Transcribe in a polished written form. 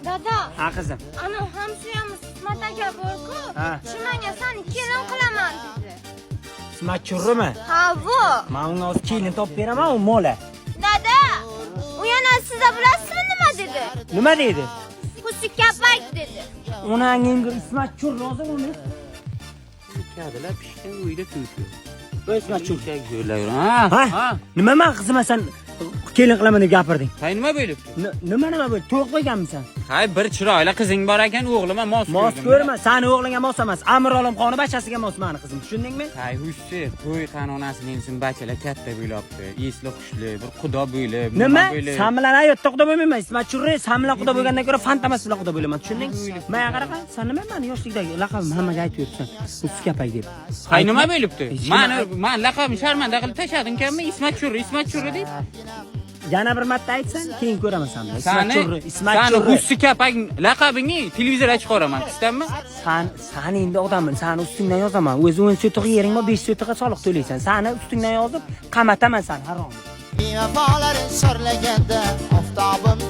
Dada. Ha qizim. Ana hamshiramiz Ismat aka bor-ku. Ha. Shu menga seni kelin qilaman dedi. Ismat churrimi? Ha, bu. Men unga o'z kelin topib beraman, u mola. Dada. U yana siz bilasizmi nima dedi? Nima deydi? Husi kapak dedi. Onangga Ismat chur rozimmi? Kadilar pishgan uyda tuyuq. Bu Ismat chur. Go'rlayver. Ha? Nima men qizim sen kelin qilaman deb gapirding? Hay nima bo'libdi? Nima bo'ldi? To'q qo'yganmisan? Hay bir chiroyli qizing bor ekan, o'g'lima mos ko'rma, seni o'g'lingga mos emas. Amir Olimxonni bachasiga mos meni qizim. Tushundingmi? Hay hushi, qo'y qanonasining sin bachalar katta bo'libdi. Esli xushli, bir xudo bo'lib, nima? Sen bilan hayotda xudo bo'lmayman. Ismat churri, sen bilan xudo bo'lgandan ko'ra fantamas bilan xudo bo'laman. Tushunding? Men qaraqa, sen nima meni yoshlikdagi laqabim hammaga aytib yuribsan. Usti kapak deb. Hay nima bo'libdi? Men laqabim sharmanda qilib tashlading-ku, Ismat churri deb. Yana bir marta aytsan, keyin ko'raman seni. Ismat churri. Usti kapak laqabingni televizorga chiqaraman, tushunmi? Sen endi odamman, seni ustingdan yozaman. O'zi 10 sotiq yering bor, 5 sotiqqa soliq to'laysan. Seni ustingdan yozib, qamataman seni, harom. Bevafolar sorlaganda oftobim